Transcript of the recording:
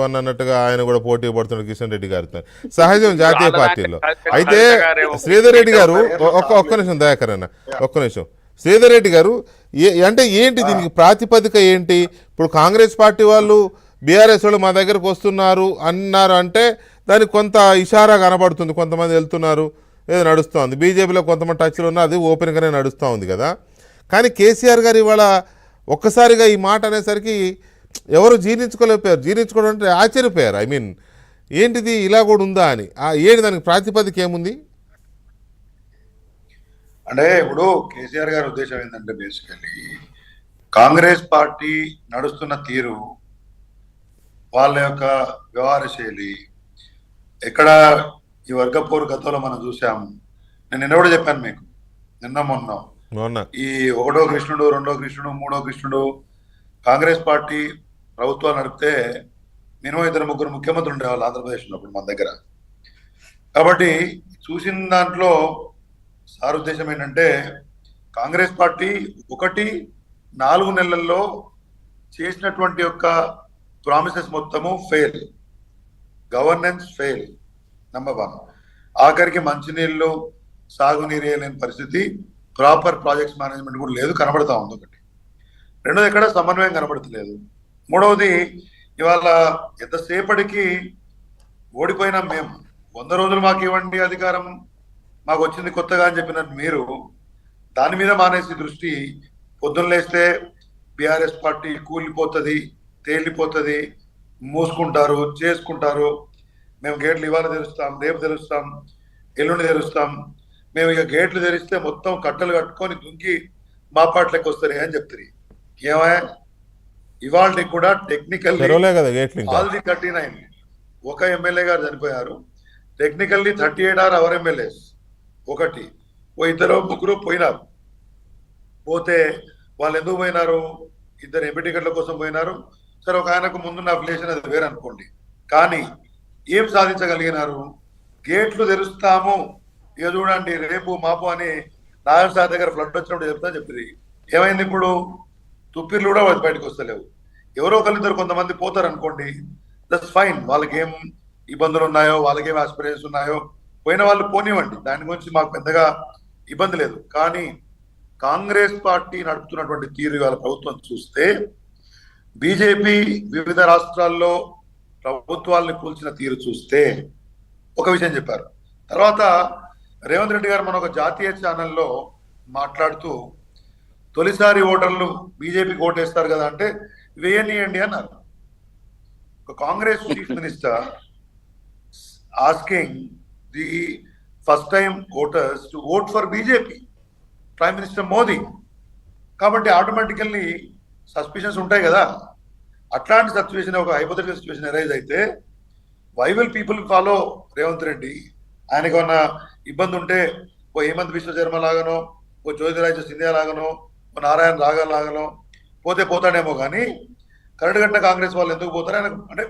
అన్నట్టుగా ఆయన కూడా పోటీ పడుతున్నాడు కిషన్ రెడ్డి గారితో. సహజం జాతీయ పార్టీలో. అయితే శ్రీధర్ రెడ్డి గారు ఒక్క నిమిషం దయాకర్ అన్న, ఒక్క నిమిషం. శ్రీధర్ రెడ్డి గారు అంటే ఏంటి దీనికి ప్రాతిపదిక ఏంటి? ఇప్పుడు కాంగ్రెస్ పార్టీ వాళ్ళు బీఆర్ఎస్ వాళ్ళు మా దగ్గరకు వస్తున్నారు అన్నారు అంటే దానికి కొంత ఇషారా కనబడుతుంది, కొంతమంది వెళ్తున్నారు, ఏదో నడుస్తూ బీజేపీలో కొంతమంది టచ్లో ఉన్నా అది ఓపెన్గానే నడుస్తూ ఉంది కదా. కానీ కేసీఆర్ గారు ఇవాళ ఒక్కసారిగా ఈ మాట అనేసరికి ఎవరు జీర్ణించుకోలేకపోయారు. జీర్ణించుకోవడం అంటే ఆశ్చర్యపోయారు. ఐ మీన్ ఏంటిది ఇలా కూడా ఉందా అని. ఏంటి దానికి ప్రాతిపదిక ఏముంది అంటే ఇప్పుడు కేసీఆర్ గారి ఉద్దేశం ఏంటంటే బేసికలీ కాంగ్రెస్ పార్టీ నడుస్తున్న తీరు, వాళ్ళ యొక్క వ్యవహార శైలి, ఎక్కడ ఈ వర్గపోరు గతంలో మనం చూసాము. నేను నిన్న కూడా చెప్పాను మీకు, నిన్న మొన్న ఈ ఒకటో కృష్ణుడు, రెండో కృష్ణుడు, మూడో కృష్ణుడు కాంగ్రెస్ పార్టీ ప్రభుత్వాలు నడిపితే మినిమం 2-3 ముఖ్యమంత్రులు ఉండేవాళ్ళు ఆంధ్రప్రదేశ్లో అప్పుడు మన దగ్గర. కాబట్టి చూసిన దాంట్లో సార్ ఉద్దేశం ఏంటంటే కాంగ్రెస్ పార్టీ 4 నెలల్లో చేసినటువంటి యొక్క ప్రామిసెస్ మొత్తము ఫెయిల్, గవర్నెన్స్ ఫెయిల్, నెంబర్ 1. ఆఖరికి మంచినీళ్ళు, సాగునీరు లేని పరిస్థితి, ప్రాపర్ ప్రాజెక్ట్స్ మేనేజ్మెంట్ కూడా లేదు, కనబడతా ఉంది ఒకటి. రెండోది ఎక్కడ సమన్వయం కనబడతలేదు. మూడవది ఇవాళ ఎంతసేపటికి ఓడిపోయినాం మేము, 100 రోజులు మాకు ఇవ్వండి అధికారం, మాకు వచ్చింది కొత్తగా అని చెప్పినట్టు మీరు దాని మీద మానేసి దృష్టి, పొద్దున్న లేస్తే బీఆర్ఎస్ పార్టీ కూలిపోతుంది, తేలిపోతుంది, మూసుకుంటారు, చేసుకుంటారు, మేము గేట్లు ఇవాళ తెరుస్తాం, రేపు తెరుస్తాం, ఎల్లుండి తెరుస్తాం, మేము ఇక గేట్లు తెరిస్తే మొత్తం కట్టలు కట్టుకొని దుంకి మా పాటలకు వస్తారే అని చెప్తారు. ఏమయ్యా ఇవాళ కూడా టెక్నికల్లీ ఆల్రెడీ 39 ఒక ఎమ్మెల్యే గారు చనిపోయారు. టెక్నికల్లీ 38 ఆర్ అవర్ ఎమ్మెల్యేస్, ఒకటి 2-3 పోయినారు. పోతే వాళ్ళు ఎందుకు పోయినారు? 2 ఎంపీ టికెట్ల కోసం పోయినారు. సరే, ఒక ఆయనకు ముందున్న అఫిలియేషన్ అది వేరే అనుకోండి. కానీ ఏం సాధించగలిగినారు? గేట్లు తెరుస్తాము, ఇక చూడండి రేపు మాపు అని నారాయణ సార్ దగ్గర ఫ్లడ్ వచ్చినప్పుడు చెప్తా చెప్పింది. ఏమైంది? ఇప్పుడు తుప్పిర్లు కూడా బయటకు వస్తలేవు. ఎవరో ఒకరిద్దరు కొంతమంది పోతారు అనుకోండి, దట్స్ ఫైన్. వాళ్ళకి ఏం ఇబ్బందులు ఉన్నాయో, వాళ్ళకి ఏం ఆస్పిరేషన్స్ ఉన్నాయో, పోయిన వాళ్ళు పోనివ్వండి, దాని గురించి మాకు పెద్దగా ఇబ్బంది లేదు. కానీ కాంగ్రెస్ పార్టీ నడుపుతున్నటువంటి తీరు ఇవాళ ప్రభుత్వం చూస్తే, బీజేపీ వివిధ రాష్ట్రాల్లో ప్రభుత్వాల్ని కూల్చిన తీరు చూస్తే ఒక విషయం చెప్పారు. తర్వాత రేవంత్ రెడ్డి గారు మన ఒక జాతీయ ఛానల్లో మాట్లాడుతూ, తొలిసారి ఓటర్లు బీజేపీకి ఓటేస్తారు కదా అంటే వేయనీయండి అన్నారు. ఒక Congress chief minister asking the first time voters to vote for BJP, prime minister Modi. కాబట్టి ఆటోమేటికల్లీ సస్పిషన్స్ ఉంటాయి కదా. అట్లాంటి సిచ్యువేషన్, ఒక హైపోథెటికల్ సిచ్యువేషన్ అరైజ్ అయితే why will people follow Revanth Reddy? ఆయనకు ఏమన్నా ఇబ్బంది ఉంటే ఓ హేమంత్ విశ్వ శర్మ లాగానో, ఓ జ్యోతిరాజ సింధియా లాగానో, ఓ నారాయణ రాగా లాగానో పోతే పోతాడేమో. కానీ కరడుగట్టిన కాంగ్రెస్ వాళ్ళు ఎందుకు పోతారు? ఆయన అంటే